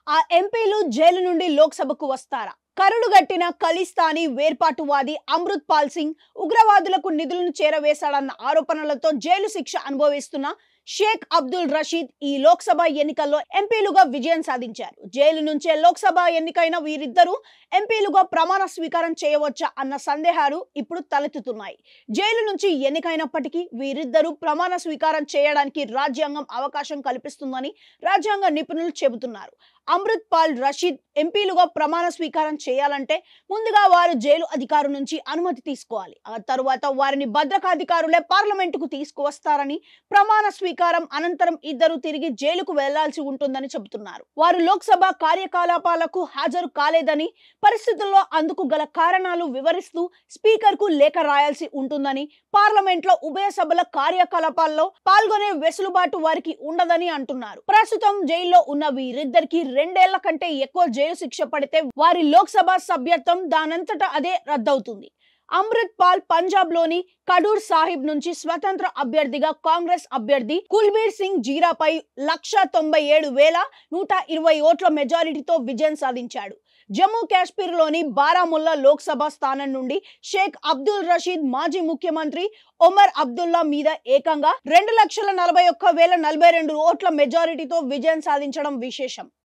ఆ ఎంపీలు జైలు నుండి లోక్సభకు వస్తారా? కరుడుగట్టిన ఖలిస్తానీ వేర్పాటువాది అమృత్ పాల్ సింగ్ ఉగ్రవాదులకు నిధులను చేరవేశాడన్న ఆరోపణలతో జైలు శిక్ష అనుభవిస్తున్న షేక్ అబ్దుల్ రషీద్ ఈ లోక్సభ ఎన్నికల్లో ఎంపీలుగా విజయం సాధించారు. జైలు నుంచే లోక్సభ ఎన్నికైన వీరిద్దరూ ఎంపీలుగా ప్రమాణ స్వీకారం చేయవచ్చా అన్న సందేహాలు ఇప్పుడు తలెత్తుతున్నాయి. జైలు నుంచి ఎన్నికైనప్పటికీ వీరిద్దరూ ప్రమాణ స్వీకారం చేయడానికి రాజ్యాంగం అవకాశం కల్పిస్తుందని రాజ్యాంగ నిపుణులు చెబుతున్నారు. అమృత్ పాల్ రషీద్ ఎంపీలుగా ప్రమాణ స్వీకారం చేయాలంటే ముందుగా వారు జైలు అధికారు నుంచి అనుమతి తీసుకోవాలి. ఆ తరువాత వారిని భద్రతాధికారులే పార్లమెంటుకు తీసుకువస్తారని, ప్రమాణ స్వీకారం అనంతరం ఇద్దరు తిరిగి జైలుకు వెళ్లాల్సి ఉంటుందని చెబుతున్నారు. వారు లోక్సభ కార్యకలాపాలకు హాజరు కాలేదని, పరిస్థితుల్లో అందుకు గల కారణాలు వివరిస్తూ స్పీకర్ కు లేఖ రాయాల్సి ఉంటుందని, పార్లమెంట్లో ఉభయ సభల కార్యకలాపాల్లో పాల్గొనే వెసులుబాటు వారికి ఉండదని అంటున్నారు. ప్రస్తుతం జైల్లో ఉన్న వీరిద్దరికి 2 ఏళ్ల కంటే ఎక్కువ జైలు శిక్ష పడితే వారి లోక్సభ సభ్యత్వం దానంతట అదే రద్దవుతుంది. అమృత్ పాల్ పంజాబ్ లోని ఖడూర్ సాహిబ్ నుంచి స్వతంత్ర అభ్యర్థిగా కాంగ్రెస్ అభ్యర్థి కుల్బీర్ సింగ్ జీరాపై 1,97,120 ఓట్ల మెజారిటీతో విజయం సాధించాడు. జమ్మూ కాశ్మీర్ లోని బారాముల్లా లోక్సభ స్థానం నుండి షేక్ అబ్దుల్ రషీద్ మాజీ ముఖ్యమంత్రి ఒమర్ అబ్దుల్లా మీద ఏకంగా 2,41,042 ఓట్ల మెజారిటీతో విజయం సాధించడం విశేషం.